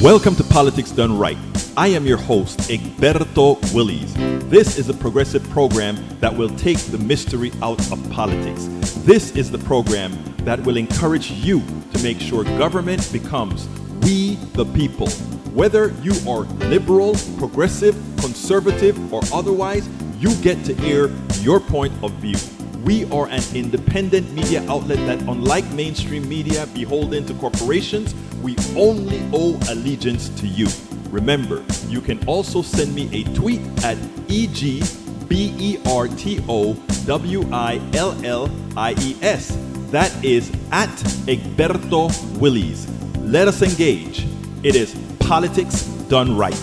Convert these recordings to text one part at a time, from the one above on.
Welcome to Politics Done Right. I am your host, Egberto Willies. This is a progressive program that will take the mystery out of politics. This is the program that will encourage you to make sure government becomes we the people. Whether you are liberal, progressive, conservative, or otherwise, you get to air your point of view. We are an independent media outlet that, unlike mainstream media beholden to corporations, we only owe allegiance to you. Remember, you can also send me a tweet at EGBERTOWILLIES. That is at Egberto Willies. Let us engage. It is Politics Done Right.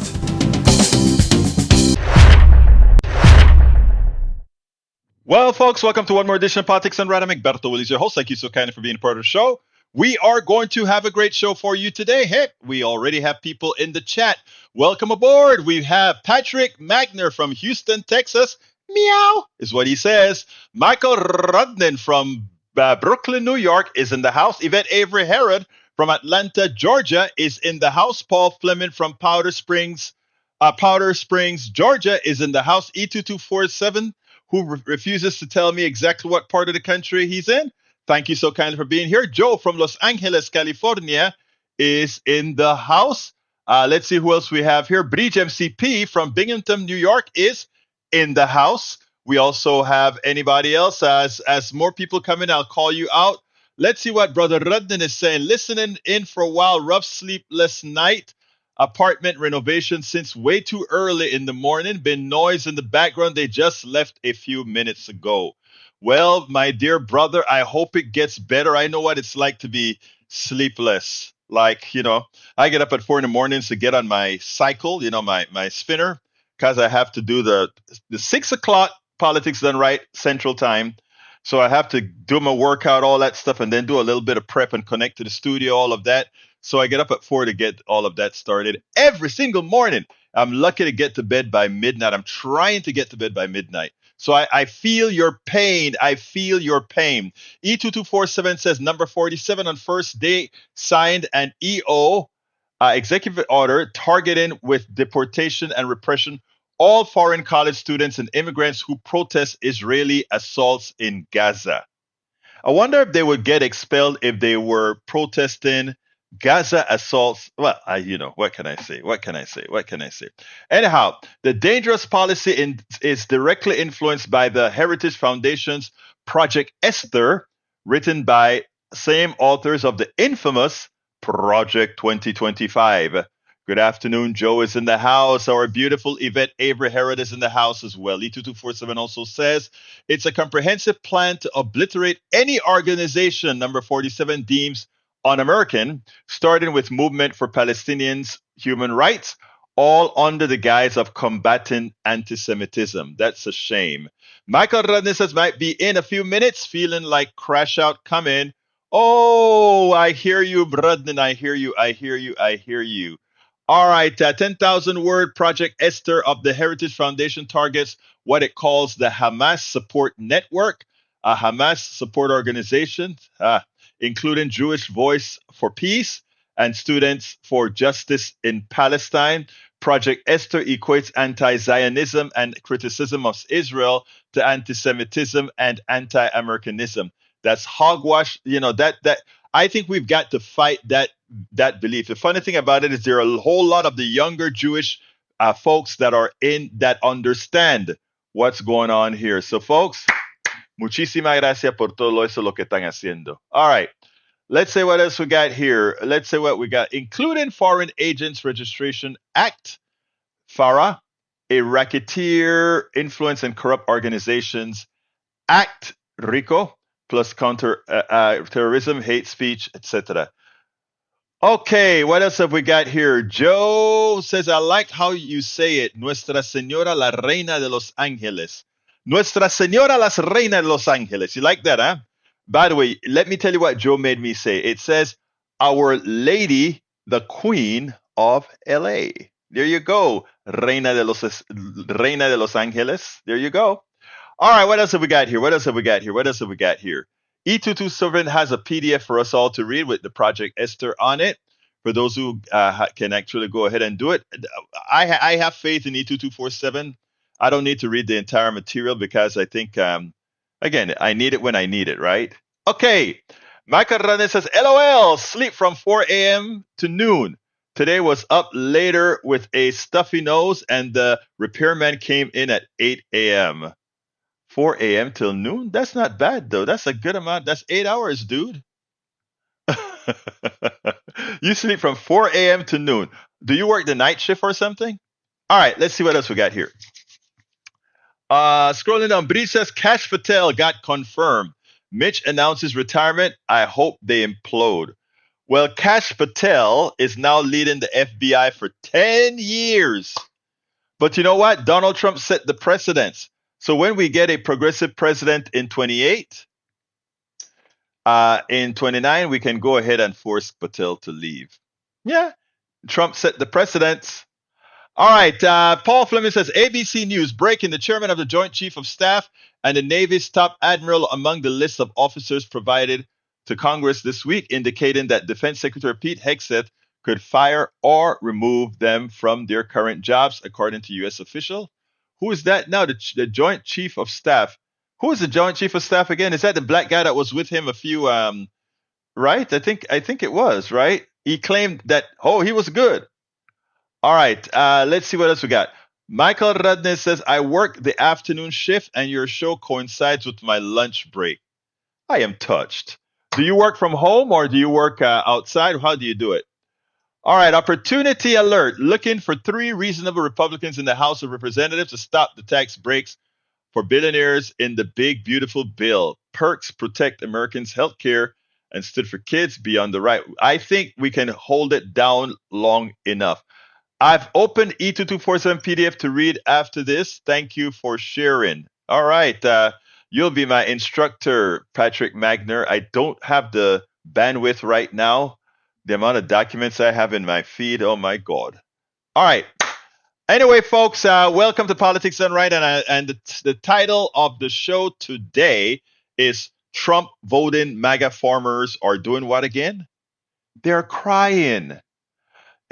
Well, folks, welcome to one more edition of Politics Done Right. I'm Egberto Willies, your host. Thank you so kindly for being a part of the show. We are going to have a great show for you today. Heck, we already have people in the chat. Welcome aboard. We have Patrick Magner from Houston, Texas. Meow is what he says. Michael Rudnin from Brooklyn, New York is in the house. Yvette Avery Herod from Atlanta, Georgia is in the house. Paul Fleming from Powder Springs, Georgia is in the house. E2247, who refuses to tell me exactly what part of the country he's in. Thank you so kindly for being here. Joe from Los Angeles, California is in the house. Let's see who else we have here. Bridge MCP from Binghamton, New York is in the house. We also have anybody else. As more people come in, I'll call you out. Let's see what Brother Rudden is saying. Listening in for a while. Rough sleepless night. Apartment renovation since way too early in the morning. Been noise in the background. They just left a few minutes ago. Well, my dear brother, I hope it gets better. I know what it's like to be sleepless. Like, I get up at 4 in the mornings to get on my cycle, my spinner, because I have to do the 6 o'clock Politics Done Right Central Time. So I have to do my workout, all that stuff, and then do a little bit of prep and connect to the studio, all of that. So I get up at 4 to get all of that started every single morning. I'm lucky to get to bed by midnight. I'm trying to get to bed by midnight. So I feel your pain. I feel your pain. E2247 says number 47 on first day signed an EO executive order targeting with deportation and repression all foreign college students and immigrants who protest Israeli assaults in Gaza. I wonder if they would get expelled if they were protesting Gaza assaults. Well, what can I say? Anyhow, the dangerous policy is directly influenced by the Heritage Foundation's Project Esther, written by same authors of the infamous Project 2025. Good afternoon. Joe is in the house. Our beautiful Yvette Avery Herod is in the house as well. E2247 also says it's a comprehensive plan to obliterate any organization, number 47 deems un-American, starting with Movement for Palestinians' Human Rights, all under the guise of combating anti-Semitism. That's a shame. Michael Radney says might be in a few minutes, feeling like crash out coming. Oh, I hear you, Radney. I hear you. All right, 10,000 word Project Esther of the Heritage Foundation targets what it calls the Hamas Support Network, a Hamas support organization, including Jewish Voice for Peace and Students for Justice in Palestine. Project Esther equates anti-Zionism and criticism of Israel to anti-Semitism and anti-Americanism. That's hogwash. That I think we've got to fight that belief. The funny thing about it is there are a whole lot of the younger Jewish folks that understand what's going on here. So, folks, muchísimas gracias por todo eso lo que están haciendo. All right. Let's say what else we got here. Let's say what we got, including Foreign Agents Registration Act, FARA, a Racketeer Influence and Corrupt Organizations Act, RICO, plus counter terrorism, hate speech, etc. Okay, what else have we got here? Joe says, I like how you say it. Nuestra Señora la Reina de los Ángeles. Nuestra Señora la Reina de los Ángeles. You like that, huh? By the way, let me tell you what Joe made me say. It says, Our Lady, the Queen of LA. There you go. Reina de los Ángeles. There you go. All right, what else have we got here? E227 has a PDF for us all to read with the Project Esther on it. for those who can actually go ahead and do it. I have faith in E2247. I don't need to read the entire material because I think, again, I need it when I need it, right? Okay. Michael Ranez says, LOL, sleep from 4 a.m. to noon. Today was up later with a stuffy nose, and the repairman came in at 8 a.m. 4 a.m. till noon? That's not bad, though. That's a good amount. That's 8 hours, dude. You sleep from 4 a.m. to noon. Do you work the night shift or something? All right, let's see what else we got here. Scrolling down, Bree says Cash Patel got confirmed. Mitch announces retirement. I hope they implode. Well, Cash Patel is now leading the FBI for 10 years. But you know what? Donald Trump set the precedence. So when we get a progressive president in 28, in 29, we can go ahead and force Patel to leave. Yeah, Trump set the precedence. All right. Paul Fleming says ABC News breaking: the chairman of the Joint Chief of Staff and the Navy's top admiral among the list of officers provided to Congress this week, indicating that Defense Secretary Pete Hegseth could fire or remove them from their current jobs, according to U.S. official. Who is that now? The Joint Chief of Staff. Who is the Joint Chief of Staff again? Is that the black guy that was with him a few? Right? I think it was right. He claimed that he was good. All right, let's see what else we got. Michael Radney says, I work the afternoon shift and your show coincides with my lunch break. I am touched. Do you work from home or do you work outside? How do you do it? All right, opportunity alert. Looking for 3 reasonable Republicans in the House of Representatives to stop the tax breaks for billionaires in the big, beautiful bill. Perks protect Americans' health care and stood for kids beyond the right. I think we can hold it down long enough. I've opened E2247 PDF to read after this. Thank you for sharing. All right. You'll be my instructor, Patrick Magner. I don't have the bandwidth right now. The amount of documents I have in my feed. Oh, my God. All right. Anyway, folks, welcome to Politics Done Right. And the title of the show today is Trump voting MAGA farmers are doing what again? They're crying.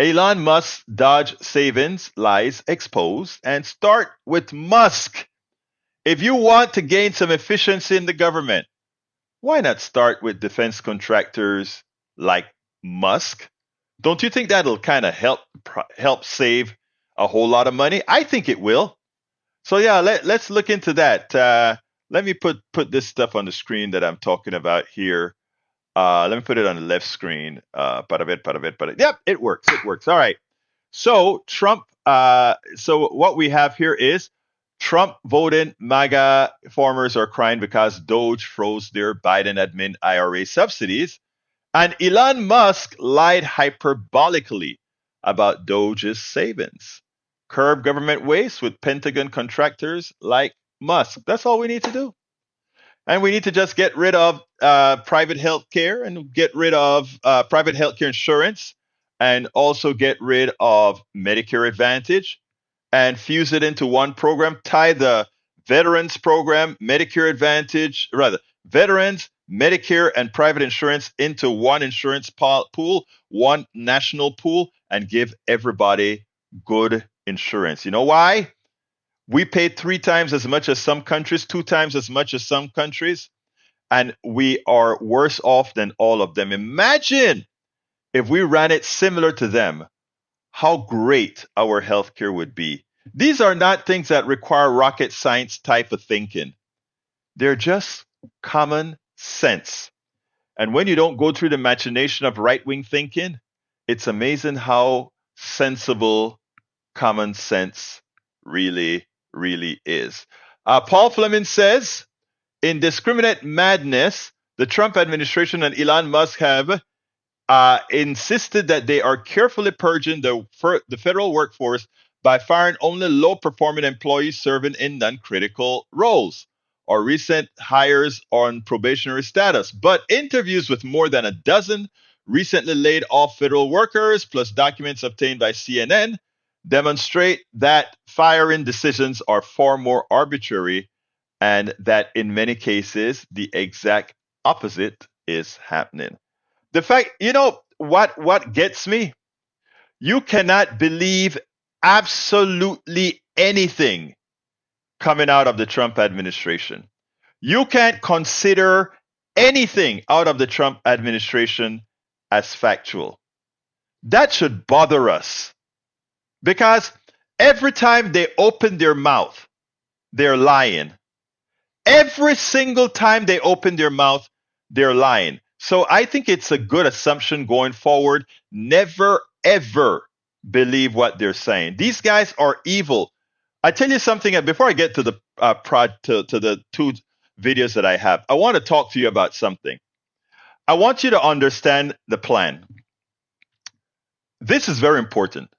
Elon Musk DOGE-savings lies exposed, and start with Musk. If you want to gain some efficiency in the government, why not start with defense contractors like Musk? Don't you think that'll kind of help save a whole lot of money? I think it will. So yeah, let's look into that. Let me put this stuff on the screen that I'm talking about here. Let me put it on the left screen. Yep, it works. It works. All right. So Trump. So what we have here is Trump voting MAGA farmers are crying because Doge froze their Biden-admin IRA subsidies, and Elon Musk lied hyperbolically about Doge's savings. Curb government waste with Pentagon contractors like Musk. That's all we need to do. And we need to just get rid of private health care and get rid of private health care insurance and also get rid of Medicare Advantage and fuse it into one program. Tie the Veterans Program, Medicare Advantage, rather, Veterans, Medicare, and private insurance into one insurance pool, one national pool, and give everybody good insurance. You know why? We pay 3 times as much as some countries, 2 times as much as some countries, and we are worse off than all of them. Imagine if we ran it similar to them, how great our healthcare would be. These are not things that require rocket science type of thinking. They're just common sense. And when you don't go through the machination of right-wing thinking, it's amazing how sensible common sense really is. Paul Fleming says, indiscriminate madness, the Trump administration and Elon Musk have insisted that they are carefully purging the federal workforce by firing only low-performing employees serving in non-critical roles or recent hires on probationary status. But interviews with more than a dozen recently laid off federal workers, plus documents obtained by CNN, demonstrate that firing decisions are far more arbitrary and that in many cases the exact opposite is happening. The fact, what gets me? You cannot believe absolutely anything coming out of the Trump administration. You can't consider anything out of the Trump administration as factual. That should bother us because every time they open their mouth, they're lying. Every single time they open their mouth, they're lying. So I think it's a good assumption going forward. Never, ever believe what they're saying. These guys are evil. I tell you something, before I get to the to the two videos that I have, I want to talk to you about something. I want you to understand the plan. This is very important.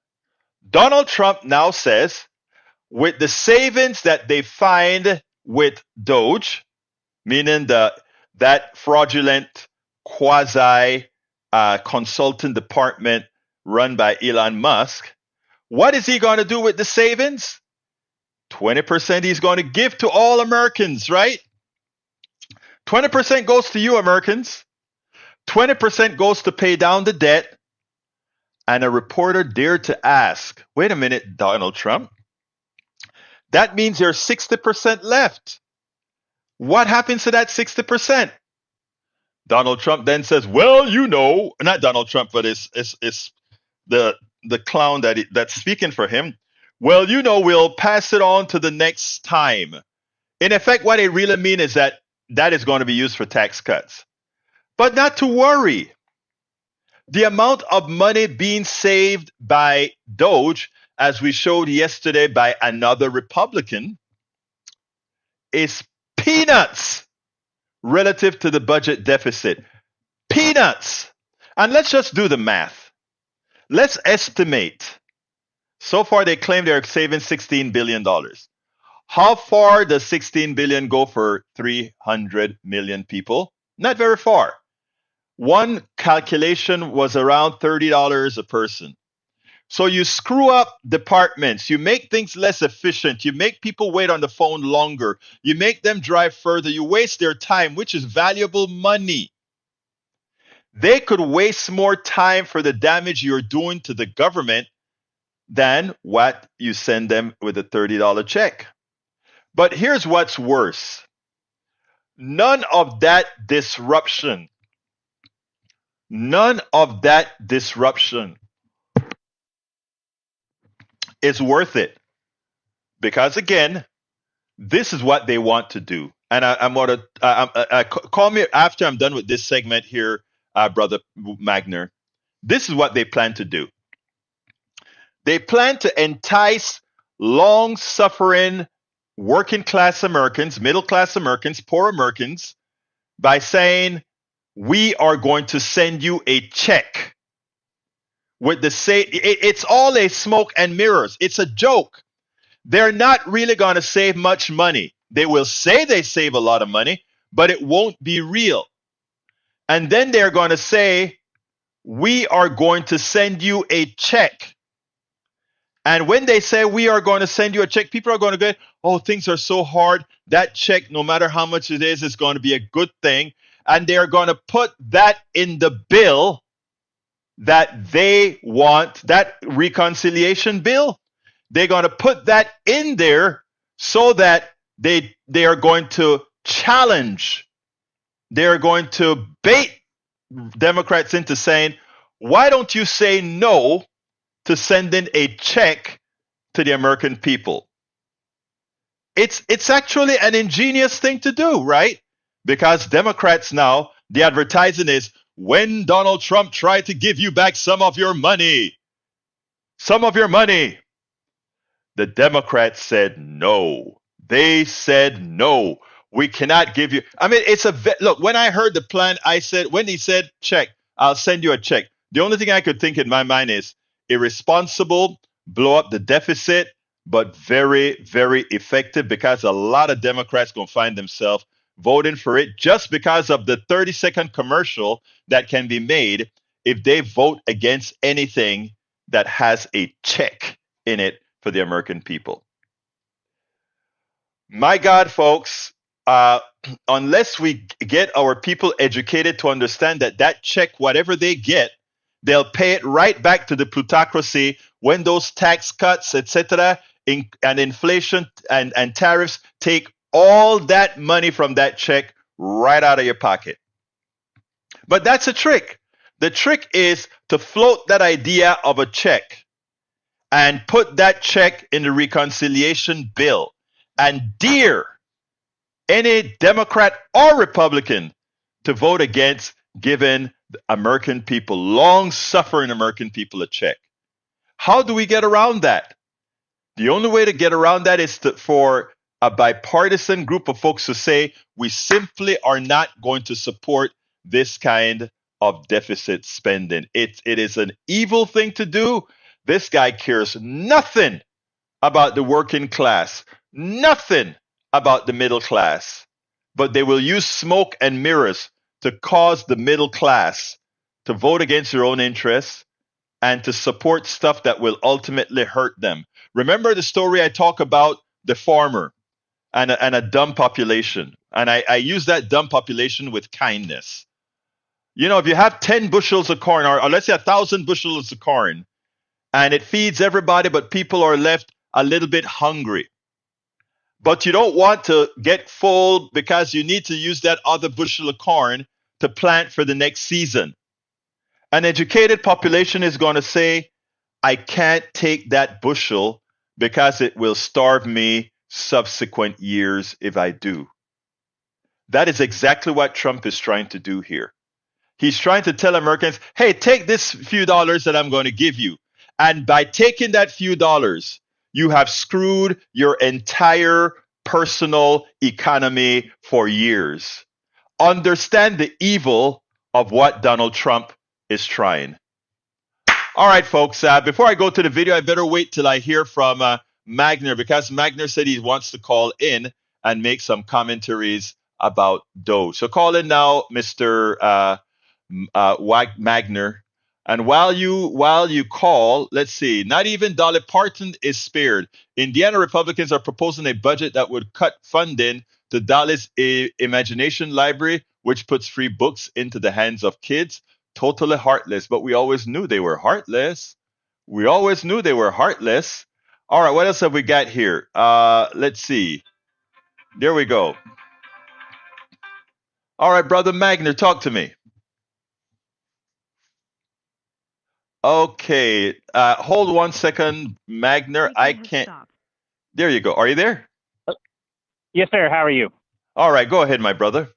Donald Trump now says, with the savings that they find with Doge, meaning that fraudulent quasi consultant department run by Elon Musk, what is he going to do with the savings? 20% he's going to give to all Americans, right? 20% goes to you, Americans. 20% goes to pay down the debt. And a reporter dared to ask, wait a minute, Donald Trump, that means there's 60% left. What happens to that 60%? Donald Trump then says, well, not Donald Trump, but it's the clown that's speaking for him. Well, we'll pass it on to the next time. In effect, what they really mean is that is going to be used for tax cuts. But not to worry. The amount of money being saved by Doge, as we showed yesterday by another Republican, is peanuts relative to the budget deficit. Peanuts. And let's just do the math. Let's estimate. So far, they claim they're saving $16 billion. How far does $16 billion go for 300 million people? Not very far. One calculation was around $30 a person. So you screw up departments, you make things less efficient, you make people wait on the phone longer, you make them drive further, you waste their time, which is valuable money. They could waste more time for the damage you're doing to the government than what you send them with a $30 check. But here's what's worse. None of that disruption is worth it. Because again, this is what they want to do. And I'm going to call me after I'm done with this segment here, Brother Magner. This is what they plan to do. They plan to entice long-suffering working class Americans, middle class Americans, poor Americans by saying, we are going to send you a check with it's all a smoke and mirrors. It's a joke. They're not really going to save much money. They will say they save a lot of money, but it won't be real. And then they're going to say, we are going to send you a check. And when they say we are going to send you a check, people are going to go, oh, things are so hard. That check, no matter how much it is going to be a good thing. And they're going to put that in the bill that they want, that reconciliation bill. They're going to put that in there so that they are going to challenge, they're going to bait Democrats into saying, why don't you say no to sending a check to the American people? It's actually an ingenious thing to do, right? Because Democrats now, the advertising is, when Donald Trump tried to give you back some of your money, the Democrats said no. They said no. We cannot give you. I mean, look, when I heard the plan, when he said check, I'll send you a check. The only thing I could think in my mind is irresponsible, blow up the deficit, but very, very effective, because a lot of Democrats going to find themselves voting for it just because of the 30-second commercial that can be made if they vote against anything that has a check in it for the American people. My God, folks, uh, unless we get our people educated to understand that that check, whatever they get, they'll pay it right back to the plutocracy when those tax cuts, etc., and inflation and tariffs take all that money from that check right out of your pocket. But that's a trick. The trick is to float that idea of a check and put that check in the reconciliation bill and dare any Democrat or Republican to vote against giving the American people, long suffering American people, a check. How do we get around that? The only way to get around that is for a bipartisan group of folks to say, we simply are not going to support this kind of deficit spending. It is an evil thing to do. This guy cares nothing about the working class, nothing about the middle class, but they will use smoke and mirrors to cause the middle class to vote against their own interests and to support stuff that will ultimately hurt them. Remember the story I talk about the farmer and a dumb population. And I use that dumb population with kindness. You know, if you have 10 bushels of corn, or let's say 1,000 bushels of corn, and it feeds everybody, but people are left a little bit hungry. But you don't want to get full because you need to use that other bushel of corn to plant for the next season. An educated population is going to say, I can't take that bushel because it will starve me subsequent years if I do. That is exactly what Trump is trying to do here. He's trying to tell Americans, hey, take this few dollars that I'm going to give you. And by taking that few dollars, you have screwed your entire personal economy for years. Understand the evil of what Donald Trump is trying. All right, folks, before I go to the video, I better wait till I hear from Magner, because Magner said he wants to call in and make some commentaries about Doge. So call in now, Mr. Magner. And while you call, let's see, not even Dolly Parton is spared. Indiana Republicans are proposing a budget that would cut funding to Dolly's Imagination Library, which puts free books into the hands of kids. Totally heartless, but we always knew they were heartless. We always knew they were heartless. All right, what else have we got here? Let's see. There we go. All right, Brother Magner, talk to me. Okay, hold 1 second, Magner. I can't. There you go. Are you there? Yes, sir. How are you? All right, go ahead, my brother.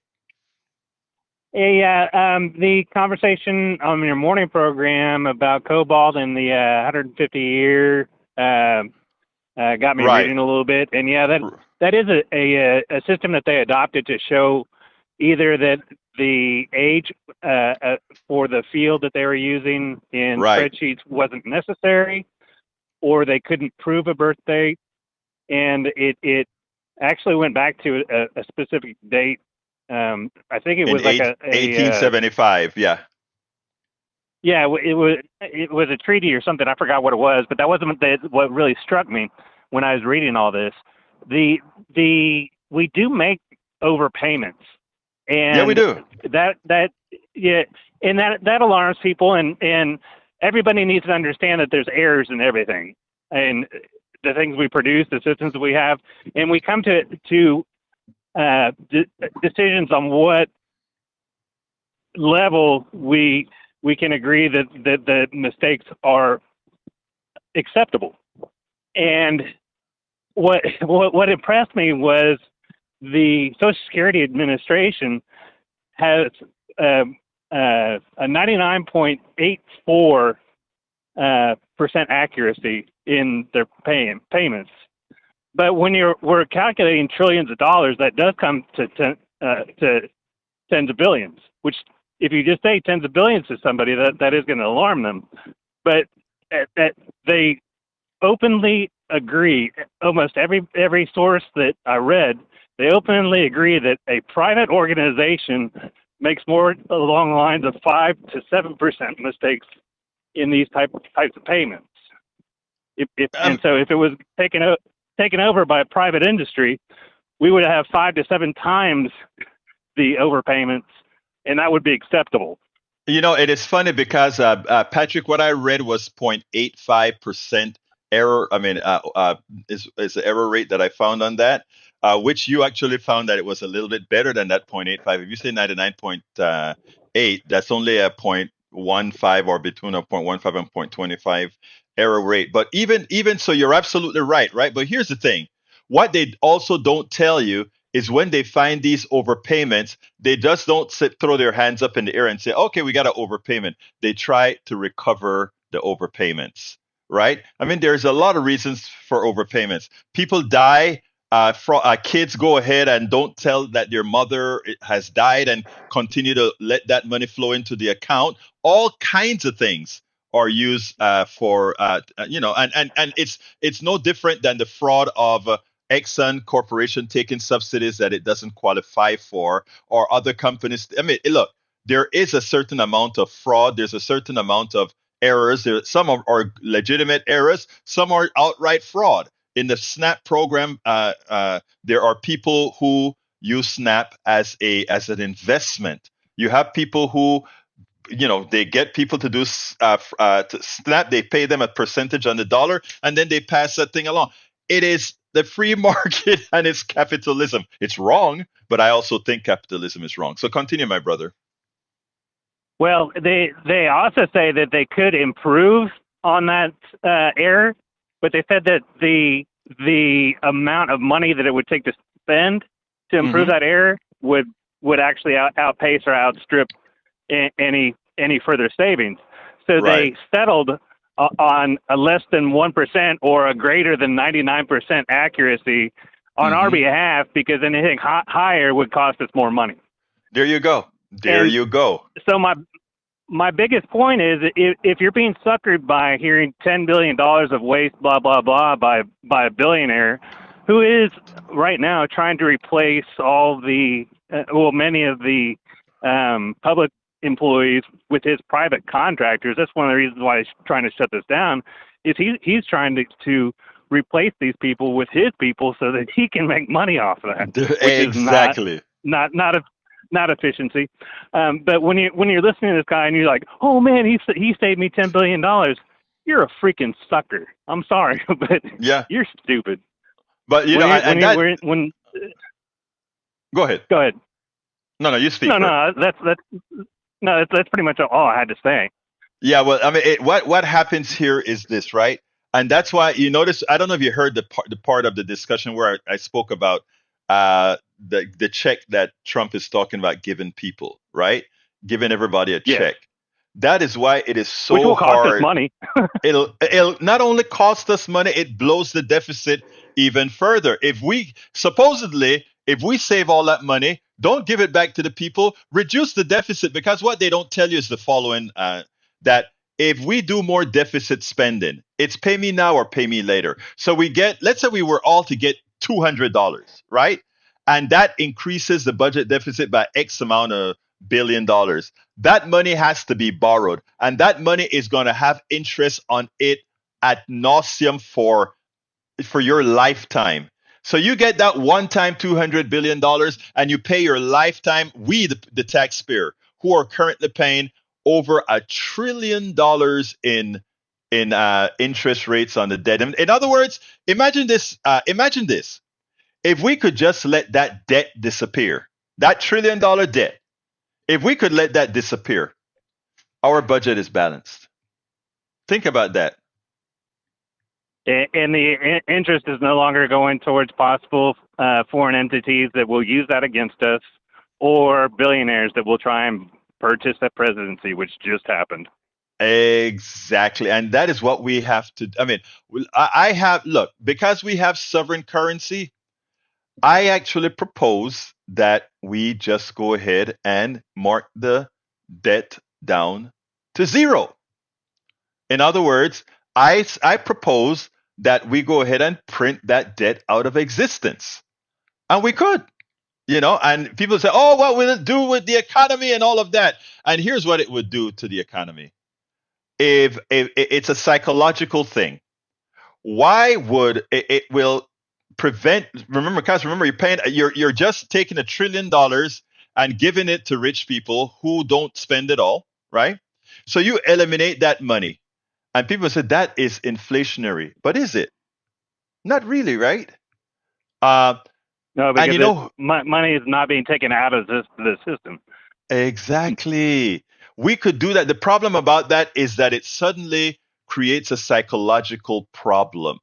The conversation on your morning program about cobalt and the 150 year got me reading a little bit, and yeah, that is a system that they adopted to show either that the age for the field that they were using in spreadsheets wasn't necessary, or they couldn't prove a birth date, and it actually went back to a specific date. I think it was like 1875. Yeah. Yeah, it was a treaty or something. I forgot what it was, but that wasn't what really struck me when I was reading all this. We do make overpayments, and yeah, we do. That alarms people, and everybody needs to understand that there's errors in everything, and the things we produce, the systems that we have, and we come to decisions on what level we can agree that the mistakes are acceptable. And what impressed me was the Social Security Administration has a 99.84% accuracy in their payments. But when we're calculating trillions of dollars, that does come to tens of billions, which if you just say tens of billions to somebody, that is going to alarm them. But they openly agree, almost every source that I read, they openly agree that a private organization makes more along the lines of 5 to 7% mistakes in these types of payments. And so if it was taken over by a private industry, we would have 5 to 7 times the overpayments, and that would be acceptable. It is funny because Patrick, what I read was 0.85% error. I mean, is the error rate that I found on that, which you actually found that it was a little bit better than that 0.85. If you say 99.8, that's only a 0.15 or between a 0.15 and 0.25 error rate. But even so, you're absolutely right, right? But here's the thing: what they also don't tell you is when they find these overpayments, they just don't throw their hands up in the air and say, okay, we got an overpayment. They try to recover the overpayments, right? I mean, there's a lot of reasons for overpayments. People die. Kids go ahead and don't tell that their mother has died and continue to let that money flow into the account. All kinds of things are used for, and it's no different than the fraud of Exxon Corporation taking subsidies that it doesn't qualify for, or other companies. I mean, look, there is a certain amount of fraud. There's a certain amount of errors. Some are legitimate errors. Some are outright fraud. In the SNAP program, there are people who use SNAP as an investment. You have people who they get people to do to SNAP. They pay them a percentage on the dollar, and then they pass that thing along. It is the free market and it's capitalism. It's wrong, but I also think capitalism is wrong. So continue, my brother. Well, they also say that they could improve on that error, but they said that the amount of money that it would take to spend to improve that error would actually outpace or outstrip any further savings. So Right. they settled on a less than 1% or a greater than 99% accuracy on our behalf, because anything higher would cost us more money. There you go. You go. So my biggest point is, if you're being suckered by hearing $10 billion of waste, blah, blah, blah, by a billionaire who is right now trying to replace all the, many of the public employees with his private contractors. That's one of the reasons why he's trying to shut this down, is he's trying to replace these people with his people so that he can make money off of that. Exactly. Which is not efficiency. But when you're listening to this guy and you're like, oh man, he saved me $10 billion, you're a freaking sucker. I'm sorry, but yeah, you're stupid. But go ahead. Go ahead. No, you speak. No, that's pretty much all I had to say. Yeah, well, I mean, what happens here is this, right? And that's why you notice. I don't know if you heard the part of the discussion where I spoke about the check that Trump is talking about giving people, right? Giving everybody a check. That is why it is so Which will cost hard. us money. It'll not only cost us money, it blows the deficit even further. If we save all that money, don't give it back to the people, reduce the deficit, because what they don't tell you is the following, that if we do more deficit spending, it's pay me now or pay me later. So let's say we were all to get $200, right? And that increases the budget deficit by X amount of $1 billion. That money has to be borrowed, and that money is going to have interest on it ad nauseum for your lifetime. So you get that one-time $200 billion, and you pay your lifetime. We, the taxpayer, who are currently paying over $1 trillion in interest rates on the debt. In other words, imagine this. If we could just let that debt disappear, that $1 trillion debt, if we could let that disappear, our budget is balanced. Think about that. And the interest is no longer going towards possible foreign entities that will use that against us, or billionaires that will try and purchase that presidency, which just happened. Exactly. And that is what we have to. I mean, because we have sovereign currency, I actually propose that we just go ahead and mark the debt down to zero. In other words, I propose that we go ahead and print that debt out of existence. And we could, and people say, oh, what will it do with the economy and all of that? And here's what it would do to the economy. If it's a psychological thing, why would it will remember, guys, remember you're just taking $1 trillion and giving it to rich people who don't spend it all, right? So you eliminate that money. And people said that is inflationary. But is it? Not really, right? No, because and you know, money is not being taken out of the system. Exactly. We could do that. The problem about that is that it suddenly creates a psychological problem.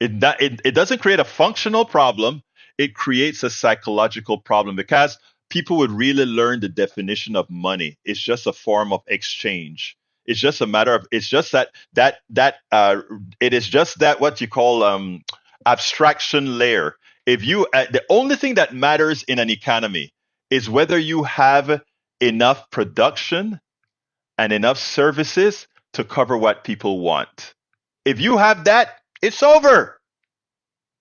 It doesn't create a functional problem. It creates a psychological problem because people would really learn the definition of money. It's just a form of exchange. It's just a matter of. It's just that it is just that what you call abstraction layer. If you the only thing that matters in an economy is whether you have enough production and enough services to cover what people want. If you have that, it's over.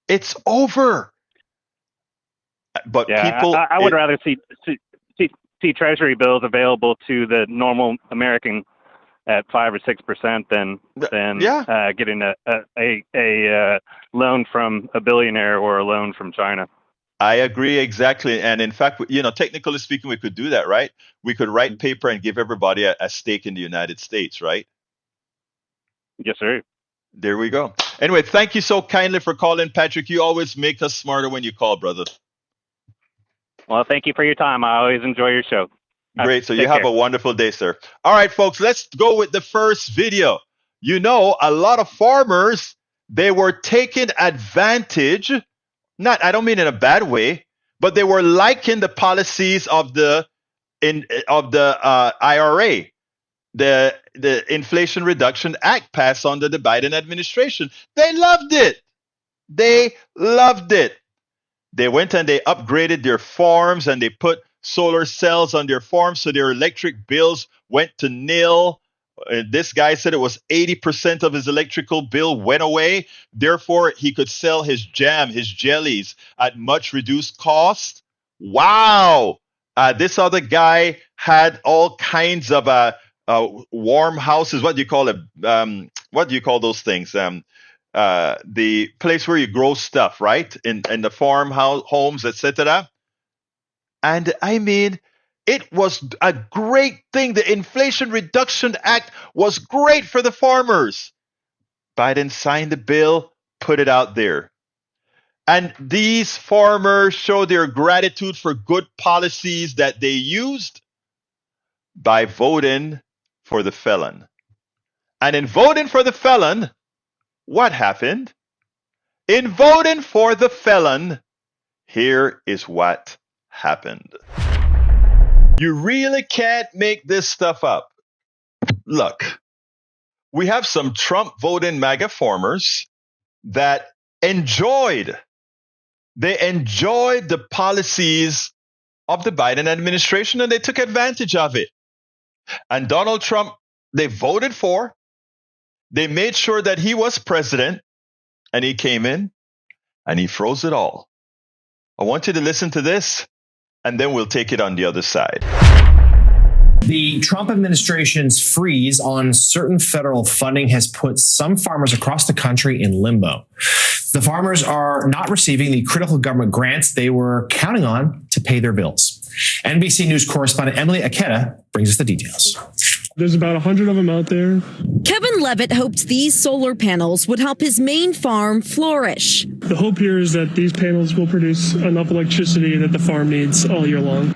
It's over. But people, I would rather see Treasury bills available to the normal American at 5 or 6% than getting a loan from a billionaire or a loan from China. I agree exactly, and in fact, technically speaking, we could do that, right? We could write paper and give everybody a stake in the United States, right? Yes, sir. There we go. Anyway, thank you so kindly for calling, Patrick. You always make us smarter when you call, brother. Well, thank you for your time. I always enjoy your show. Great. So you have a wonderful day, sir. All right, folks, let's go with the first video. A lot of farmers, they were taking advantage. I don't mean in a bad way, but they were liking the policies of the IRA, the Inflation Reduction Act passed under the Biden administration. They loved it. They loved it. They went and they upgraded their farms and they put solar cells on their farms so their electric bills went to nil. This guy said it was 80% of his electrical bill went away. Therefore, he could sell his jam, his jellies at much reduced cost. Wow. This other guy had all kinds of warm houses. What do you call it? What do you call those things? The place where you grow stuff, right? In the farmhouse homes, etc. And I mean, it was a great thing. The Inflation Reduction Act was great for the farmers. Biden signed the bill, put it out there. And these farmers show their gratitude for good policies that they used by voting for the felon. And in voting for the felon, what happened? In voting for the felon, here is what happened. You really can't make this stuff up. Look, we have some Trump voting MAGA farmers that enjoyed the policies of the Biden administration and they took advantage of it. And Donald Trump, they voted for, they made sure that he was president and he came in and he froze it all. I want you to listen to this and then we'll take it on the other side. The Trump administration's freeze on certain federal funding has put some farmers across the country in limbo. The farmers are not receiving the critical government grants they were counting on to pay their bills. NBC News correspondent Emily Aketa brings us the details. There's about 100 of them out there. Kevin Levitt hoped these solar panels would help his main farm flourish. The hope here is that these panels will produce enough electricity that the farm needs all year long.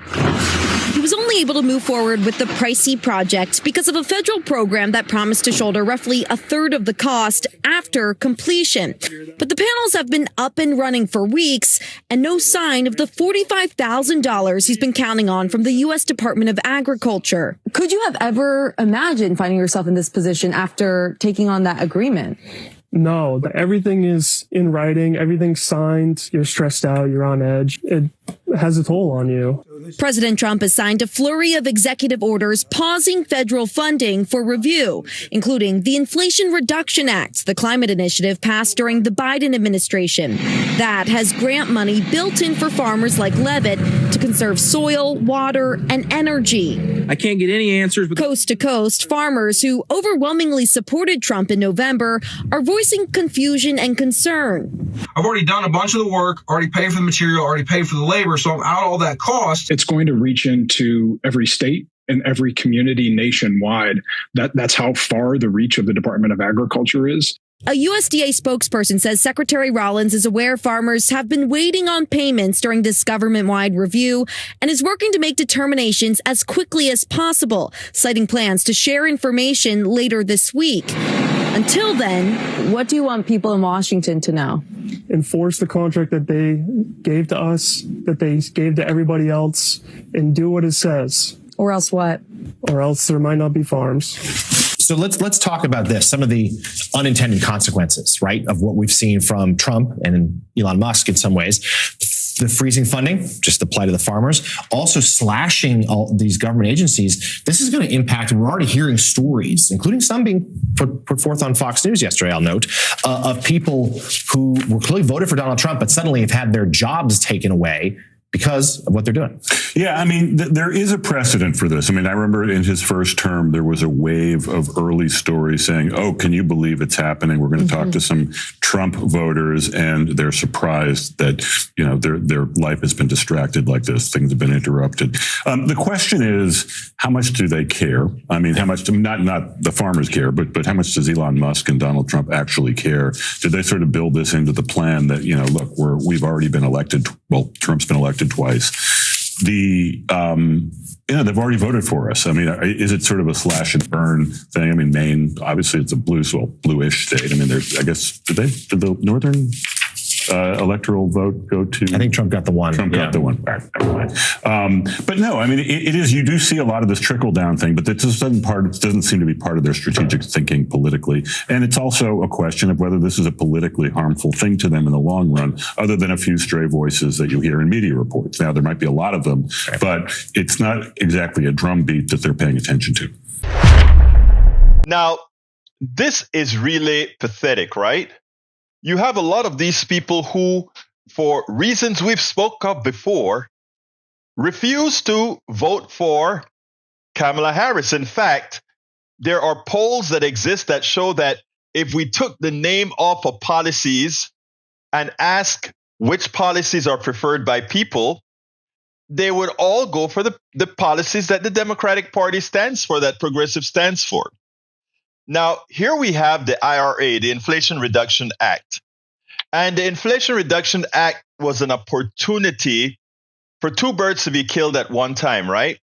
He was only able to move forward with the pricey project because of a federal program that promised to shoulder roughly a third of the cost after completion. But the panels have been up and running for weeks and no sign of the $45,000 he's been counting on from the U.S. Department of Agriculture. Could you have ever imagined finding yourself in this position after taking on that agreement? No, everything is in writing. Everything's signed. You're stressed out. You're on edge. It has a toll on you. President Trump has signed a flurry of executive orders pausing federal funding for review, including the Inflation Reduction Act, the climate initiative passed during the Biden administration. That has grant money built in for farmers like Levitt to to conserve soil, water, and energy. I can't get any answers. Coast to coast, farmers who overwhelmingly supported Trump in November are voicing confusion and concern. I've already done a bunch of the work, already paid for the material, already paid for the labor, so I'm out all that cost. It's going to reach into every state and every community nationwide. That's how far the reach of the Department of Agriculture is. A USDA spokesperson says Secretary Rollins is aware farmers have been waiting on payments during this government-wide review and is working to make determinations as quickly as possible, citing plans to share information later this week. Until then, what do you want people in Washington to know? Enforce the contract that they gave to us, that they gave to everybody else, and do what it says. Or else what? Or else there might not be farms. So let's talk about this, some of the unintended consequences, right, of what we've seen from Trump and Elon Musk in some ways. The freezing funding, just the plight of the farmers, also slashing all these government agencies. This is going to impact, we're already hearing stories, including some being put forth on Fox News yesterday, I'll note, of people who were clearly voted for Donald Trump, but suddenly have had their jobs taken away because of what they're doing. Yeah, I mean, there is a precedent for this. I mean, I remember in his first term, there was a wave of early stories saying, oh, can you believe it's happening? We're going to talk to some Trump voters, and they're surprised that, you know, their life has been distracted like this. Things have been interrupted. The question is, how much do they care? I mean, how much, not the farmers care, but how much does Elon Musk and Donald Trump actually care? Did they sort of build this into the plan that, you know, look, we've already been elected, well, Trump's been elected twice. They've already voted for us. I mean, is it sort of a slash and burn thing? I mean, Maine, obviously it's a bluish state. I mean, I guess, did the northern electoral vote go to? I think Trump got the one. Trump got the one. All right, never mind. But no, I mean, it is, you do see a lot of this trickle down thing, but that just doesn't seem to be part of their strategic thinking politically. And it's also a question of whether this is a politically harmful thing to them in the long run, other than a few stray voices that you hear in media reports. Now, there might be a lot of them, but it's not exactly a drumbeat that they're paying attention to. Now, this is really pathetic, right? You have a lot of these people who, for reasons we've spoke of before, refuse to vote for Kamala Harris. In fact, there are polls that exist that show that if we took the name off of policies and ask which policies are preferred by people, they would all go for the policies that the Democratic Party stands for, that progressive stands for. Now, here we have the IRA, the Inflation Reduction Act. And the Inflation Reduction Act was an opportunity for two birds to be killed at one time, right?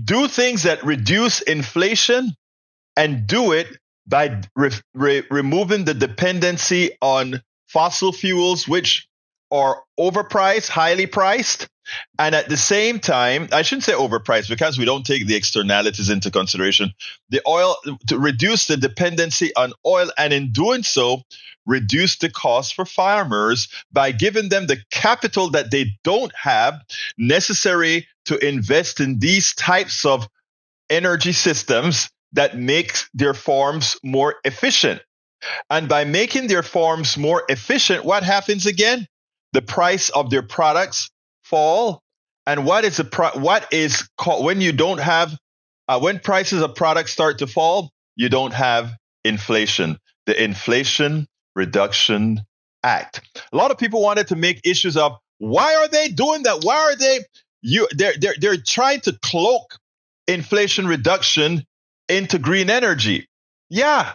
Do things that reduce inflation and do it by removing the dependency on fossil fuels, which are overpriced, highly priced. And at the same time, I shouldn't say overpriced because we don't take the externalities into consideration. The oil, to reduce the dependency on oil, and in doing so, reduce the cost for farmers by giving them the capital that they don't have necessary to invest in these types of energy systems that make their farms more efficient. And by making their farms more efficient, what happens again? The price of their products fall. And when you don't have when prices of products start to fall, you don't have inflation. The Inflation Reduction Act. A lot of people wanted to make issues of why are they doing that? Why are they're trying to cloak inflation reduction into green energy? Yeah,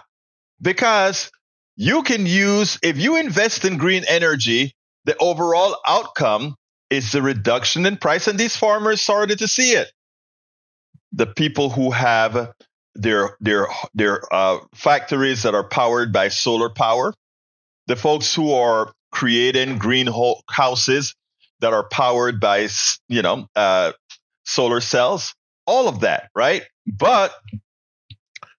because you can if you invest in green energy, the overall outcome is the reduction in price, and these farmers started to see it. The people who have their factories that are powered by solar power, the folks who are creating green houses that are powered by solar cells, all of that, right? But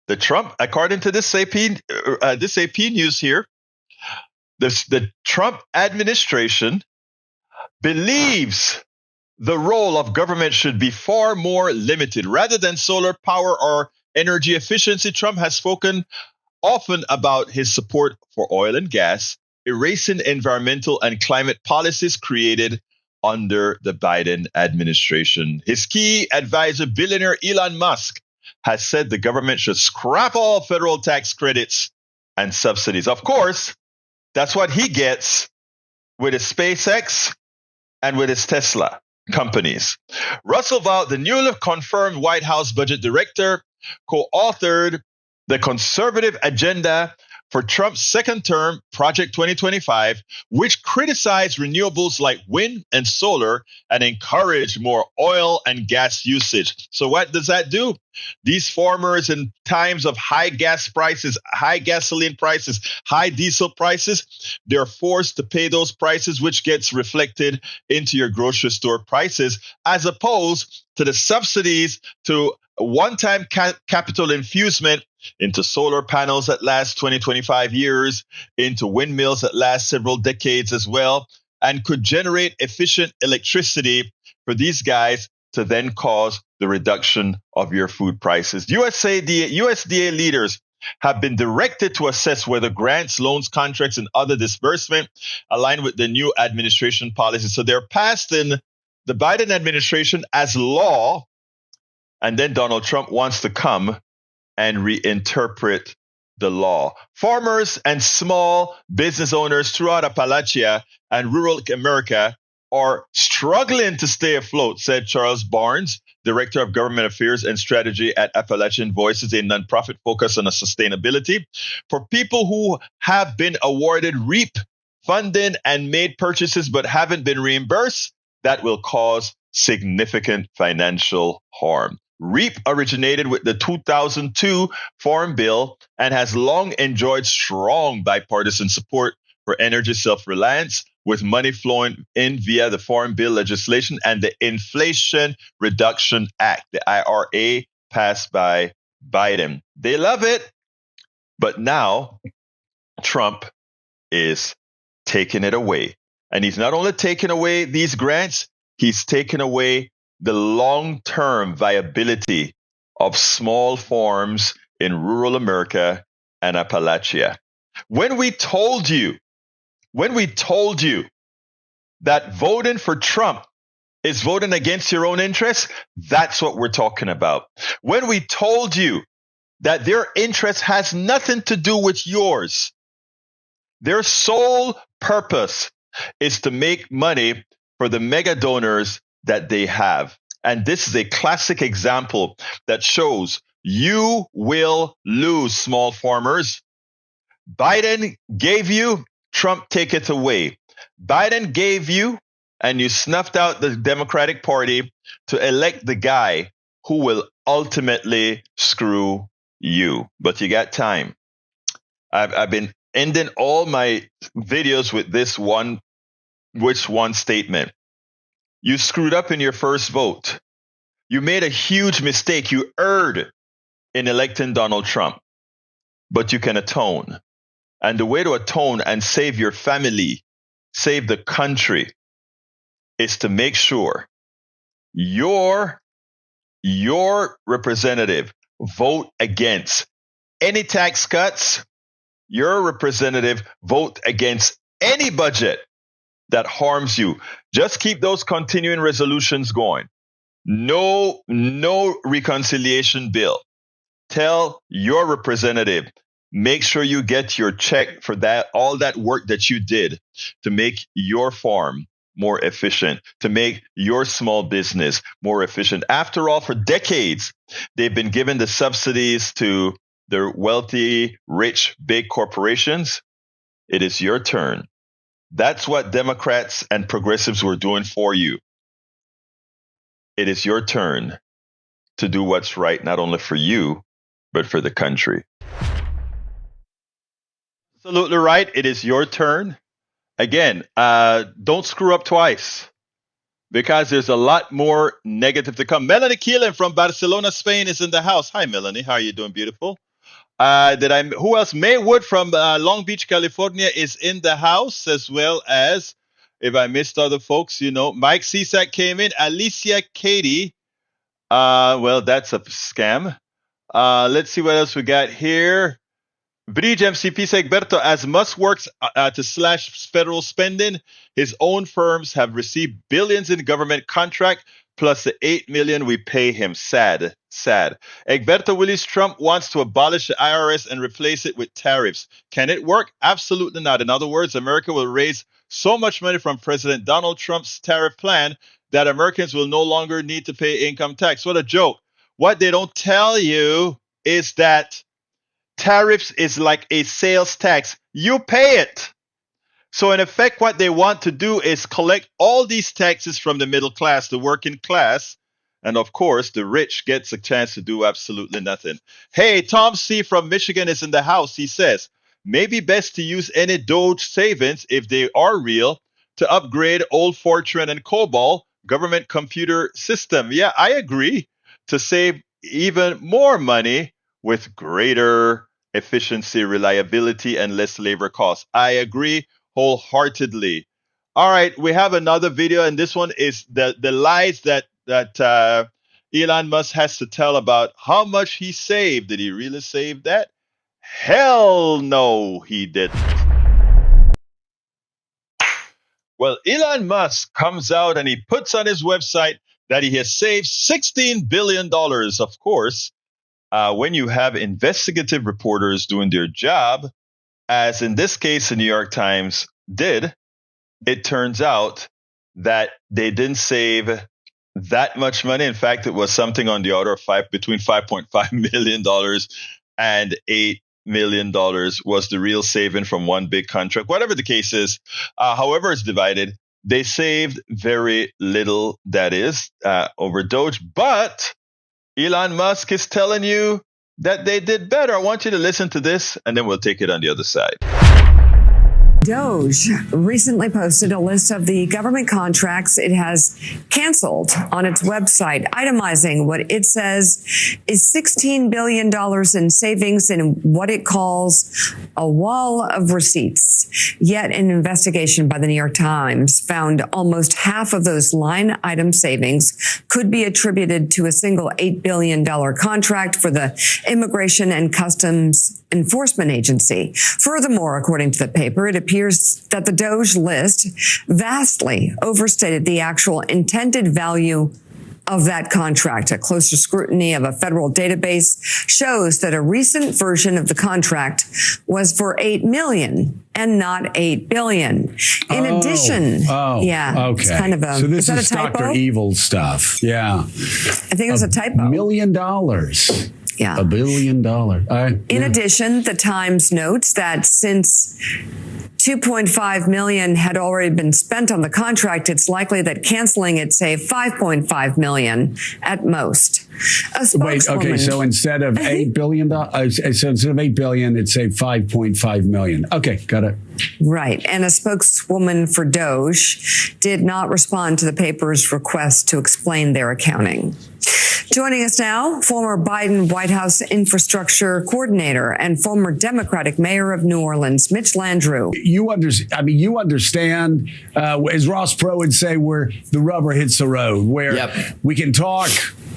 the Trump, according to this AP news here, the Trump administration believes the role of government should be far more limited. Rather than solar power or energy efficiency, Trump has spoken often about his support for oil and gas, erasing environmental and climate policies created under the Biden administration. His key advisor, billionaire Elon Musk, has said the government should scrap all federal tax credits and subsidies. Of course, that's what he gets with his SpaceX and with his Tesla companies. Russell Vought, the newly confirmed White House budget director, co-authored the conservative agenda for Trump's second term, Project 2025, which criticized renewables like wind and solar and encouraged more oil and gas usage. So what does that do? These farmers, in times of high gas prices, high gasoline prices, high diesel prices, they're forced to pay those prices, which gets reflected into your grocery store prices, as opposed to the subsidies to one-time capital infusement into solar panels that last 20, 25 years, into windmills that last several decades as well, and could generate efficient electricity for these guys to then cause the reduction of your food prices. USDA leaders have been directed to assess whether grants, loans, contracts, and other disbursement align with the new administration policy. So they're passed in the Biden administration as law, and then Donald Trump wants to come and reinterpret the law. Farmers and small business owners throughout Appalachia and rural America are struggling to stay afloat, said Charles Barnes, Director of Government Affairs and Strategy at Appalachian Voices, a nonprofit focused on sustainability. For people who have been awarded REAP funding and made purchases but haven't been reimbursed, that will cause significant financial harm. REAP originated with the 2002 Farm Bill and has long enjoyed strong bipartisan support for energy self-reliance, with money flowing in via the Farm Bill legislation and the Inflation Reduction Act, the IRA, passed by Biden. They love it, but now Trump is taking it away. And he's not only taking away these grants, he's taking away the long-term viability of small farms in rural America and Appalachia. When we told you that voting for Trump is voting against your own interests, that's what we're talking about. When we told you that their interest has nothing to do with yours, their sole purpose is to make money for the mega donors that they have. And this is a classic example that shows you will lose, small farmers. Biden gave you, Trump take it away. Biden gave you, and you snuffed out the Democratic Party to elect the guy who will ultimately screw you. But you got time. I've been ending all my videos with this one statement. You screwed up in your first vote. You made a huge mistake. You erred in electing Donald Trump, but you can atone. And the way to atone and save your family, save the country, is to make sure your representative vote against any tax cuts. Your representative vote against any budget that harms you. Just keep those continuing resolutions going. No reconciliation bill. Tell your representative, make sure you get your check for that, all that work that you did to make your farm more efficient, to make your small business more efficient. After all, for decades, they've been given the subsidies to the wealthy, rich, big corporations. It is your turn. That's what Democrats and progressives were doing for you. It is your turn to do what's right, not only for you, but for the country. Absolutely right. It is your turn. Again, don't screw up twice, because there's a lot more negative to come. Melanie Keelan from Barcelona, Spain is in the house. Hi, Melanie. How are you doing? Beautiful. Who else? May Wood from Long Beach, California is in the house, as well as, if I missed other folks, Mike Cisak came in. Alicia Katie. Well, that's a scam. Let's see what else we got here. Bridge MCP Segberto, as Musk works to slash federal spending, his own firms have received billions in government contract plus the $8 million we pay him. Sad. Egberto Willis, Trump wants to abolish the IRS and replace it with tariffs. Can it work? Absolutely not. In other words, America will raise so much money from President Donald Trump's tariff plan that Americans will no longer need to pay income tax. What a joke. What they don't tell you is that tariffs is like a sales tax. You pay it. So in effect, what they want to do is collect all these taxes from the middle class, the working class, and of course, the rich gets a chance to do absolutely nothing. Hey, Tom C. from Michigan is in the house. He says, maybe best to use any Doge savings, if they are real, to upgrade old Fortran and COBOL government computer system. Yeah, I agree. To save even more money with greater efficiency, reliability, and less labor costs. I agree wholeheartedly. All right, we have another video, and this one is the lies that Elon Musk has to tell about how much he saved. Did he really save that? Hell no, he didn't. Well, Elon Musk comes out and he puts on his website that he has saved $16 billion. Of course, when you have investigative reporters doing their job, as in this case, the New York Times did, it turns out that they didn't save that much money. In fact, it was something on the order of between $5.5 million and $8 million was the real saving from one big contract. Whatever the case is, however it's divided, they saved very little, that is, over Doge. But Elon Musk is telling you that they did better. I want you to listen to this, and then we'll take it on the other side. Doge recently posted a list of the government contracts it has canceled on its website, itemizing what it says is $16 billion in savings in what it calls a wall of receipts. Yet an investigation by the New York Times found almost half of those line item savings could be attributed to a single $8 billion contract for the Immigration and Customs Enforcement Agency. Furthermore, according to the paper, it appears that the Doge list vastly overstated the actual intended value of that contract. A closer scrutiny of a federal database shows that a recent version of the contract was for $8 million and not $8 billion. In addition, okay. It's kind of a, so this is that a typo? Dr. Evil stuff. Yeah. I think it was a typo. $1 million. Yeah. $1 billion. In addition, the Times notes that since $2.5 million had already been spent on the contract, it's likely that canceling it saved $5.5 million at most. Wait, okay, so instead of $8 billion, it saved $5.5 million. Okay, got it. Right. And a spokeswoman for Doge did not respond to the paper's request to explain their accounting. Joining us now, former Biden White House infrastructure coordinator and former Democratic mayor of New Orleans, Mitch Landrieu. You understand, as Ross Perot would say, where the rubber hits the road, where we can talk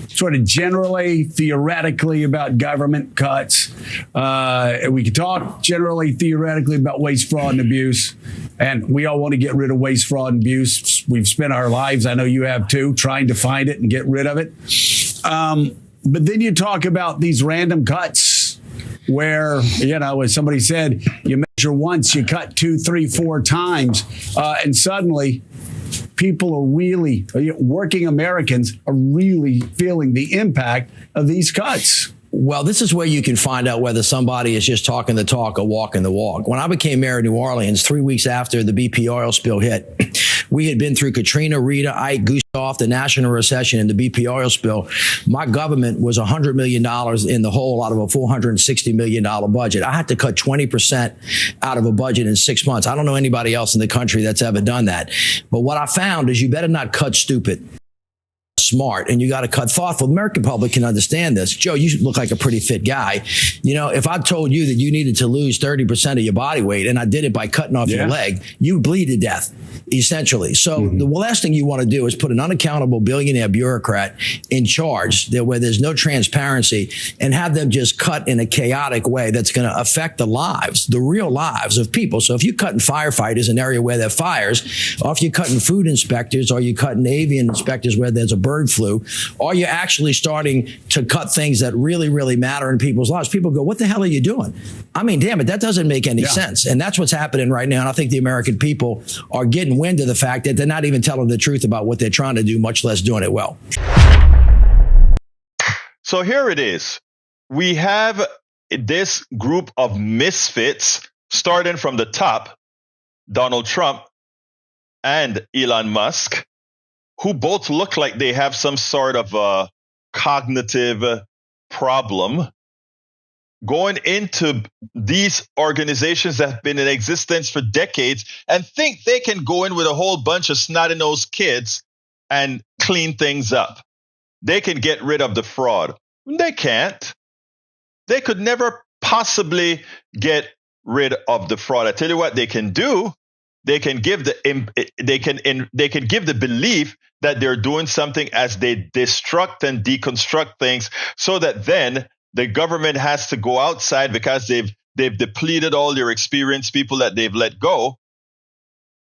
sort of generally, theoretically about government cuts. We can talk generally, theoretically about waste, fraud, and abuse. And we all want to get rid of waste, fraud, and abuse. We've spent our lives, I know you have too, trying to find it and get rid of it. But then you talk about these random cuts where, as somebody said, you measure once, you cut 2, 3, 4 times, and suddenly people are really, working Americans are really feeling the impact of these cuts. Well, this is where you can find out whether somebody is just talking the talk or walking the walk. When I became mayor of New Orleans, 3 weeks after the BP oil spill hit, we had been through Katrina, Rita, Ike, Gustav, the national recession, and the BP oil spill. My government was $100 million in the hole out of a $460 million budget. I had to cut 20% out of a budget in 6 months. I don't know anybody else in the country that's ever done that. But what I found is you better not cut stupid. smart and you got to cut thoughtful. The American public can understand this. Joe, you look like a pretty fit guy. You know, if I told you that you needed to lose 30% of your body weight and I did it by cutting off your leg, you would bleed to death, essentially. So the last thing you want to do is put an unaccountable billionaire bureaucrat in charge where there's no transparency and have them just cut in a chaotic way that's going to affect the lives, the real lives of people. So if you're cutting firefighters in an area where there are fires, or if you're cutting food inspectors, or you're cutting avian inspectors where there's a bird flu, or you're actually starting to cut things that really, really matter in people's lives, people go, what the hell are you doing? I mean, damn it, that doesn't make any sense. And that's what's happening right now. And I think the American people are getting wind of the fact that they're not even telling the truth about what they're trying to do, much less doing it well. So here it is. We have this group of misfits starting from the top, Donald Trump and Elon Musk, who both look like they have some sort of a cognitive problem, going into these organizations that have been in existence for decades and think they can go in with a whole bunch of snotty-nosed kids and clean things up. They can get rid of the fraud. They can't. They could never possibly get rid of the fraud. I tell you what they can do. They can give the belief that they're doing something as they destruct and deconstruct things, so that then the government has to go outside because they've depleted all their experienced people that they've let go.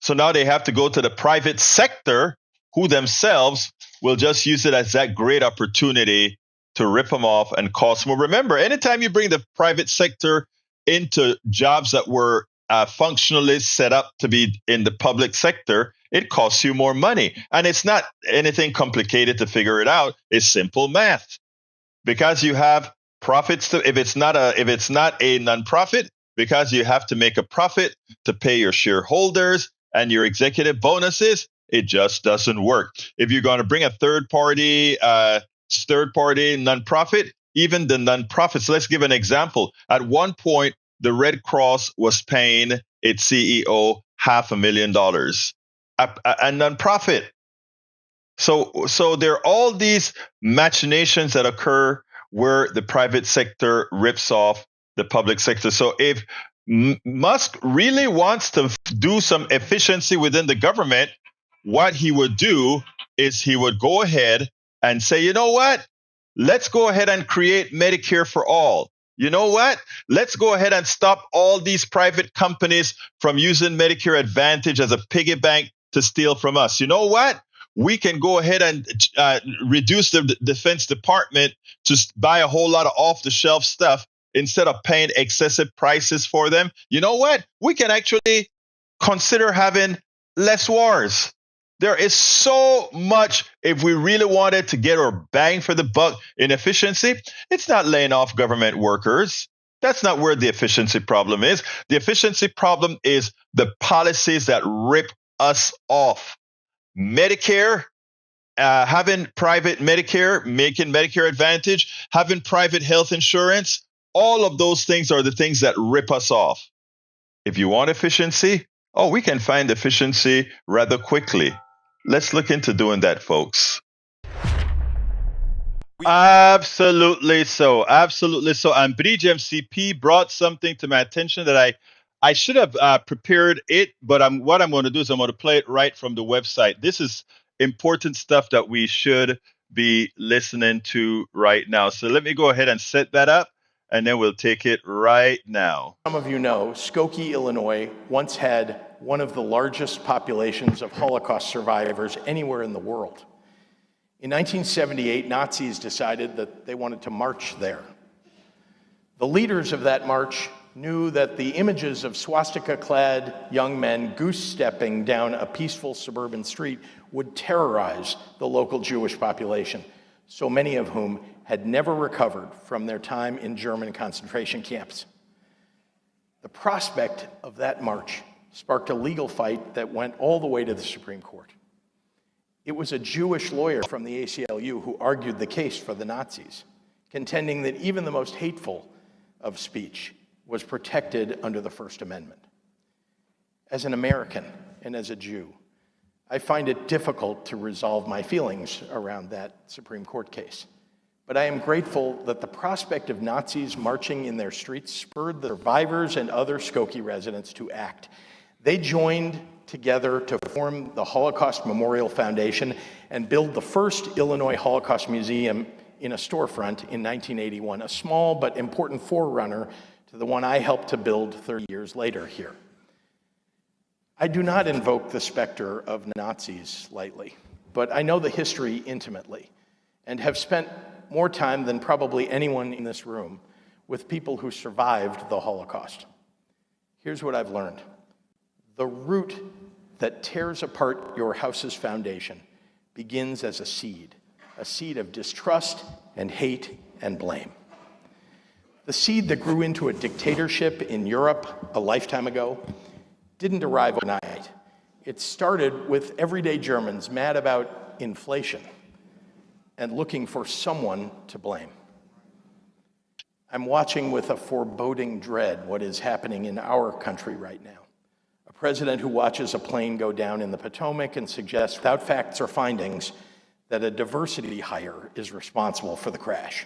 So now they have to go to the private sector, who themselves will just use it as that great opportunity to rip them off and cost more. Remember, anytime you bring the private sector into jobs that were functionally set up to be in the public sector, it costs you more money. And it's not anything complicated to figure it out. It's simple math. Because you have profits, if it's not a nonprofit, because you have to make a profit to pay your shareholders and your executive bonuses, it just doesn't work. If you're going to bring a third party nonprofit, even the nonprofits, let's give an example. At one point, the Red Cross was paying its CEO $500,000, a nonprofit. So there are all these machinations that occur where the private sector rips off the public sector. So if Musk really wants to do some efficiency within the government, what he would do is he would go ahead and say, you know what? Let's go ahead and create Medicare for all. You know what? Let's go ahead and stop all these private companies from using Medicare Advantage as a piggy bank to steal from us. You know what? We can go ahead and reduce the Defense Department to buy a whole lot of off-the-shelf stuff instead of paying excessive prices for them. You know what? We can actually consider having less wars. There is so much, if we really wanted to get our bang for the buck in efficiency. It's not laying off government workers. That's not where the efficiency problem is. The efficiency problem is the policies that rip us off. Medicare, having private Medicare, making Medicare Advantage, having private health insurance, all of those things are the things that rip us off. If you want efficiency, we can find efficiency rather quickly. Let's look into doing that, folks. Absolutely so. Absolutely so. And Bridge MCP brought something to my attention that I should have prepared it, but what I'm going to do is I'm going to play it right from the website. This is important stuff that we should be listening to right now. So let me go ahead and set that up, and then we'll take it right now. Some of you know, Skokie, Illinois once had one of the largest populations of Holocaust survivors anywhere in the world. In 1978, Nazis decided that they wanted to march there. The leaders of that march knew that the images of swastika-clad young men goose-stepping down a peaceful suburban street would terrorize the local Jewish population, so many of whom had never recovered from their time in German concentration camps. The prospect of that march sparked a legal fight that went all the way to the Supreme Court. It was a Jewish lawyer from the ACLU who argued the case for the Nazis, contending that even the most hateful of speech was protected under the First Amendment. As an American and as a Jew, I find it difficult to resolve my feelings around that Supreme Court case. But I am grateful that the prospect of Nazis marching in their streets spurred the survivors and other Skokie residents to act. They joined together to form the Holocaust Memorial Foundation and build the first Illinois Holocaust Museum in a storefront in 1981, a small but important forerunner to the one I helped to build 30 years later here. I do not invoke the specter of Nazis lightly, but I know the history intimately and have spent more time than probably anyone in this room with people who survived the Holocaust. Here's what I've learned. The root that tears apart your house's foundation begins as a seed of distrust and hate and blame. The seed that grew into a dictatorship in Europe a lifetime ago didn't arrive overnight. It started with everyday Germans mad about inflation and looking for someone to blame. I'm watching with a foreboding dread what is happening in our country right now. A president who watches a plane go down in the Potomac and suggests, without facts or findings, that a diversity hire is responsible for the crash.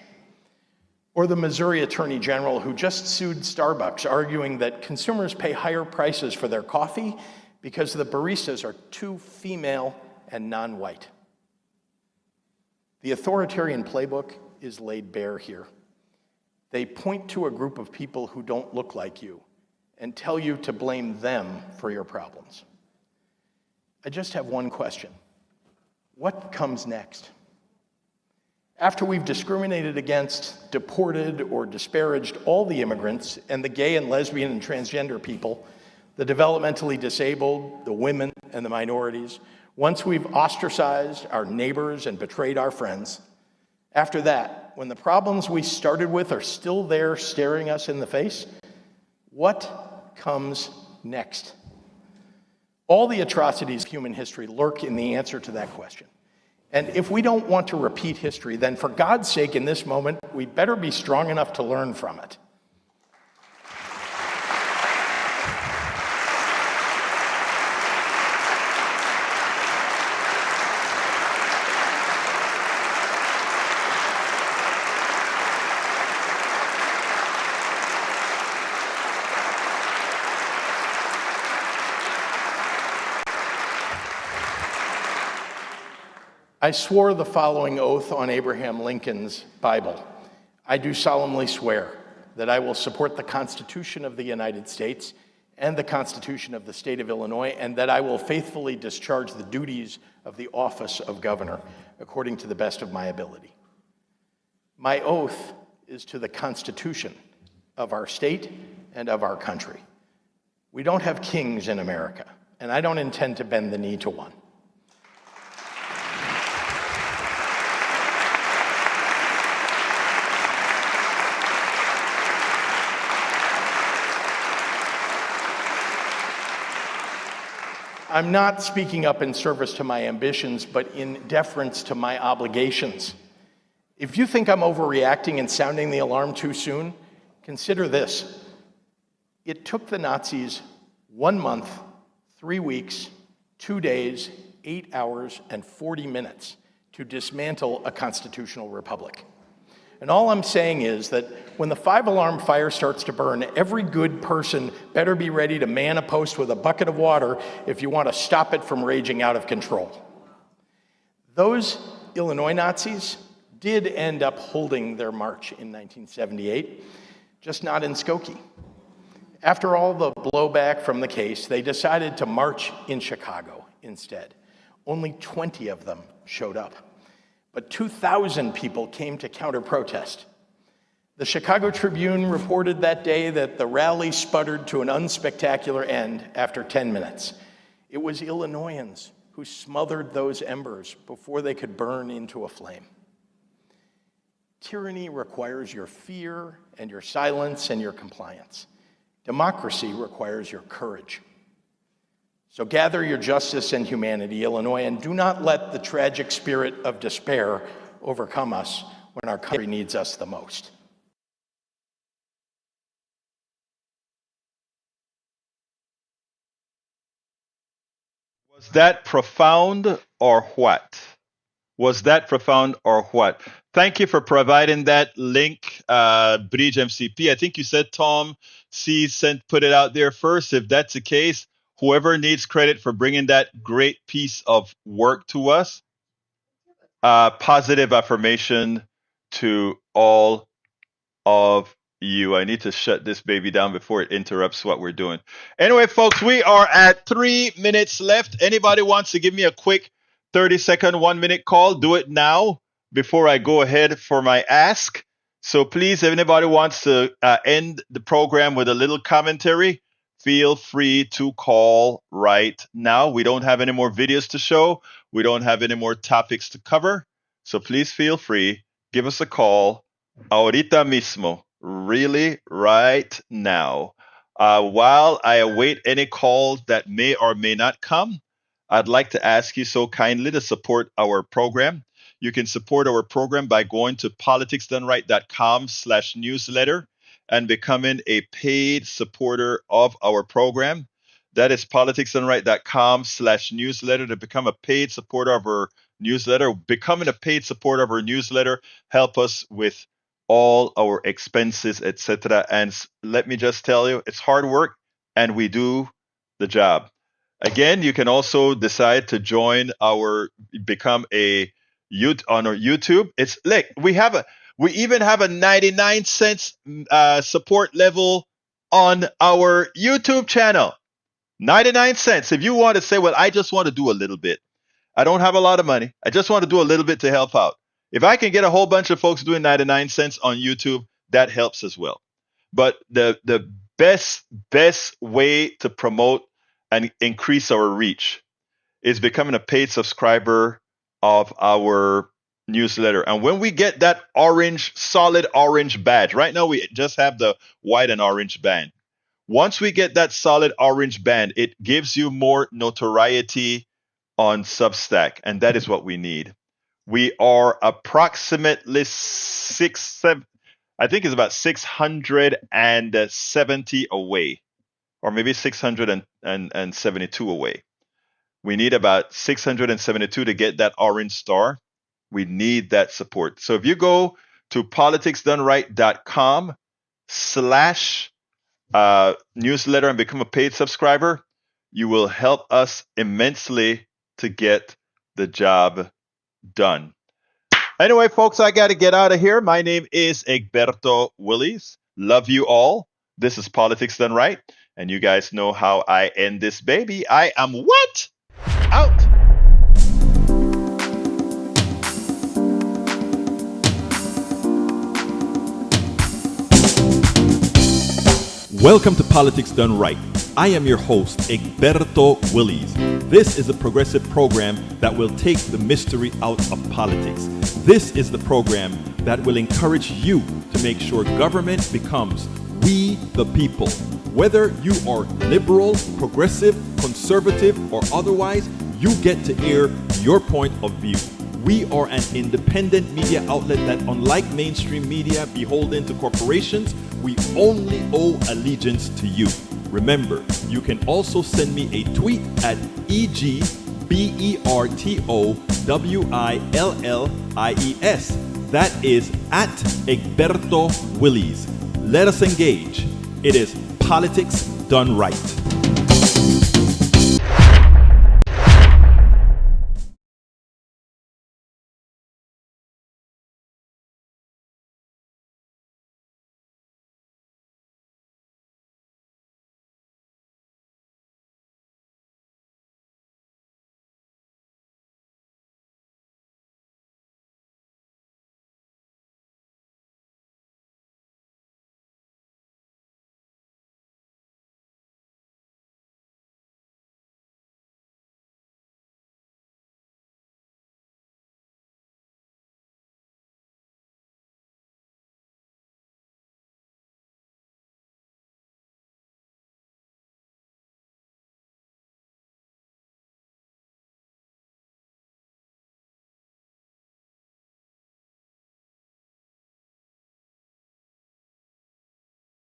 Or the Missouri Attorney General who just sued Starbucks, arguing that consumers pay higher prices for their coffee because the baristas are too female and non-white. The authoritarian playbook is laid bare here. They point to a group of people who don't look like you and tell you to blame them for your problems. I just have one question. What comes next? After we've discriminated against, deported, or disparaged all the immigrants and the gay and lesbian and transgender people, the developmentally disabled, the women, and the minorities, once we've ostracized our neighbors and betrayed our friends, after that, when the problems we started with are still there staring us in the face, what comes next? All the atrocities of human history lurk in the answer to that question. And if we don't want to repeat history, then for God's sake, in this moment, we better be strong enough to learn from it. I swore the following oath on Abraham Lincoln's Bible. I do solemnly swear that I will support the Constitution of the United States and the Constitution of the State of Illinois, and that I will faithfully discharge the duties of the office of governor according to the best of my ability. My oath is to the Constitution of our state and of our country. We don't have kings in America, and I don't intend to bend the knee to one. I'm not speaking up in service to my ambitions, but in deference to my obligations. If you think I'm overreacting and sounding the alarm too soon, consider this. It took the Nazis 1 month, 3 weeks, 2 days, 8 hours, and 40 minutes to dismantle a constitutional republic. And all I'm saying is that when the 5-alarm fire starts to burn, every good person better be ready to man a post with a bucket of water if you want to stop it from raging out of control. Those Illinois Nazis did end up holding their march in 1978, just not in Skokie. After all the blowback from the case, they decided to march in Chicago instead. Only 20 of them showed up. But 2,000 people came to counter-protest. The Chicago Tribune reported that day that the rally sputtered to an unspectacular end after 10 minutes. It was Illinoisans who smothered those embers before they could burn into a flame. Tyranny requires your fear and your silence and your compliance. Democracy requires your courage. So gather your justice and humanity, Illinois, and do not let the tragic spirit of despair overcome us when our country needs us the most. that profound or what? Was that profound or what? Thank you for providing that link, Bridge MCP. I think you said Tom C put it out there first. If that's the case, whoever needs credit for bringing that great piece of work to us, positive affirmation to all of you. I need to shut this baby down before it interrupts what we're doing. Anyway, folks, we are at 3 minutes left. Anybody wants to give me a quick 30-second, 1-minute call? Do it now before I go ahead for my ask. So please, if anybody wants to end the program with a little commentary, feel free to call right now. We don't have any more videos to show. We don't have any more topics to cover. So please feel free. Give us a call ahorita mismo. Really, right now. While I await any calls that may or may not come, I'd like to ask you so kindly to support our program. You can support our program by going to politicsdoneright.com/newsletter and becoming a paid supporter of our program. That is politicsdoneright.com/newsletter to become a paid supporter of our newsletter. Becoming a paid supporter of our newsletter help us with all our expenses, etc. And let me just tell you, it's hard work and we do the job. Again, you can also decide to become a on our YouTube. It's like we even have a 99 cents support level on our YouTube channel. 99 cents. If you want to say, well, I just want to do a little bit. I don't have a lot of money. I just want to do a little bit to help out. If I can get a whole bunch of folks doing 99 cents on YouTube, that helps as well. But the best way to promote and increase our reach is becoming a paid subscriber of our newsletter. And when we get that solid orange badge, right now we just have the white and orange band. Once we get that solid orange band, it gives you more notoriety on Substack, and that is what we need. We are approximately I think it's about 670 away, or maybe 672 away. We need about 672 to get that orange star. We need that support. So if you go to politicsdoneright.com/newsletter and become a paid subscriber, you will help us immensely to get the job done. Anyway, folks, I got to get out of here. My name is Egberto Willies. Love you all. This is Politics Done Right. And you guys know how I end this baby. I am what? Out. Welcome to Politics Done Right. I am your host, Egberto Willies. This is a progressive program that will take the mystery out of politics. This is the program that will encourage you to make sure government becomes we the people. Whether you are liberal, progressive, conservative, or otherwise, you get to air your point of view. We are an independent media outlet that, unlike mainstream media beholden to corporations, we only owe allegiance to you. Remember, you can also send me a tweet at EGBERTOWILLIES. That is at Egberto Willies. Let us engage. It is Politics Done Right.